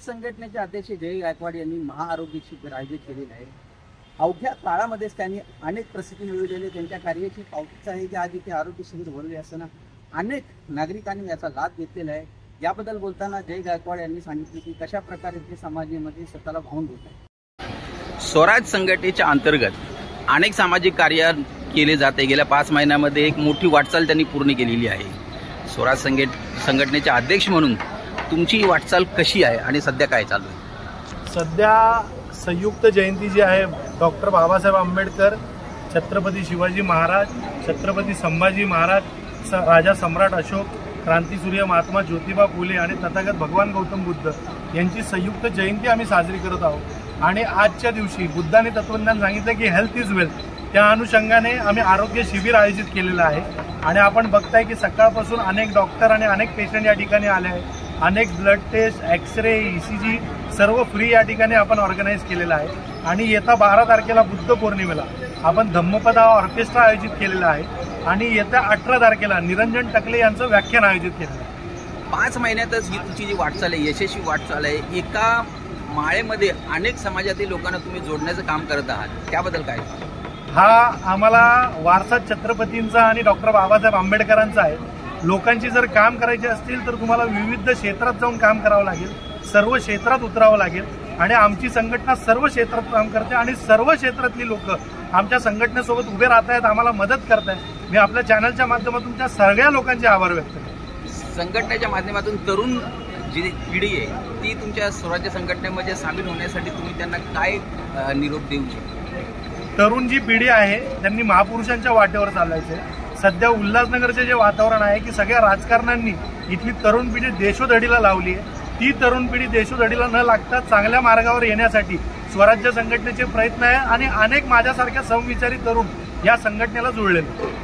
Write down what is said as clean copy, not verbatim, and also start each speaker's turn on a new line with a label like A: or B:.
A: संघटनेचे अध्यक्ष जय गायकवाड यांनी महाआरोग्य शिबिर आयोजित केलेले आहे। अवघ्या काळामध्येच त्यांनी अनेक प्रसिद्धी मिळवलेली त्यांच्या कार्याची पावतीच आहे की आज इथे आरोग्य शिबिर भरले असताना अनेक नागरिकांनी याचा लाभ घेतलेला आहे। याबद्दल बोलताना जय गायकवाड यांनी सांगितले की कशा प्रकारे ते समाजामध्ये स्वतःला वाहून घेत आहे।
B: स्वराज संघटनेच्या अंतर्गत अनेक सामाजिक कार्य केले जाते। गेल्या 5 महिन्यामध्ये एक मोठी वाटचाल त्यांनी पूर्ण केलेली आहे। स्वराज संघटनेचे अध्यक्ष म्हणून तुमची वाटचाल कशी आहे आणि सध्या काय चालू आहे?
C: सध्या संयुक्त जयंती जी आहे डॉक्टर बाबासाहेब आंबेडकर, छत्रपती शिवाजी महाराज, छत्रपती संभाजी महाराज, राजा सम्राट अशोक, क्रांतीसूर्य महात्मा ज्योतिबा फुले आणि तथागत भगवान गौतम बुद्ध यांची संयुक्त जयंती आम्ही साजरी करत आहोत। आणि आजच्या दिवशी बुद्धाने तत्वज्ञान सांगितलं की हेल्थ इज वेल्थ, त्या अनुषंगाने आम्ही आरोग्य शिबिर आयोजित केलेलं आहे। आणि आपण बघताय की सकाळपासून अनेक डॉक्टर आणि अनेक पेशंट या ठिकाणी आले आहेत। अनेक ब्लड टेस्ट, एक्सरे, ECG सर्व फ्री या ठिकाणी आपण ऑर्गनाईज केलेलं आहे। आणि येत्या 12 तारखेला बुद्ध पौर्णिमेला आपण धम्मपद ऑर्केस्ट्रा आयोजित केलेला आहे आणि येत्या 18 तारखेला निरंजन टकले यांचं व्याख्यान आयोजित केलेलं आहे।
B: 5 महिन्यातच ही तुमची जी वाटचाल आहे, यशस्वी वाटचाल आहे। एका माळेमध्ये अनेक समाजातील लोकांना तुम्ही जोडण्याचं काम करत आहात, त्याबद्दल काय?
C: हा आम्हाला वारसा छत्रपतींचा आणि डॉक्टर बाबासाहेब आंबेडकरांचा आहे। लोकांची जर काम करायची असतील तर तुम्हाला विविध क्षेत्रात जाऊन काम करावं लागेल, सर्व क्षेत्रात उतरावं लागेल। आणि आमची संघटना सर्व क्षेत्रात काम करते आणि सर्व क्षेत्रातली लोक आमच्या संघटनेसोबत उभे राहत आहेत, आम्हाला मदत करत आहेत। मी आपल्या चॅनलच्या माध्यमातून त्या सगळ्या लोकांचे आभार व्यक्त करतो।
B: संघटनेच्या माध्यमातून तरुण जी पिढी आहे ती तुमच्या स्वराज्य संघटनेमध्ये सामील होण्यासाठी तुम्ही त्यांना काय निरोप देऊ शकता?
C: तरुण जी पिढी आहे त्यांनी महापुरुषांच्या वाटेवर चालायचे। सध्या उल्हासनगरचे जे वातावरण आहे की सगळ्या राजकारण्यांनी इथली तरुण पिढी देशोधडीला लावली आहे। ती तरुण पिढी देशोधडीला न लागता चांगल्या मार्गावर येण्यासाठी स्वराज्य संघटनेचे प्रयत्न आहे आणि अनेक माझ्यासारख्या समविचारी तरुण या संघटनेला जुळलेले।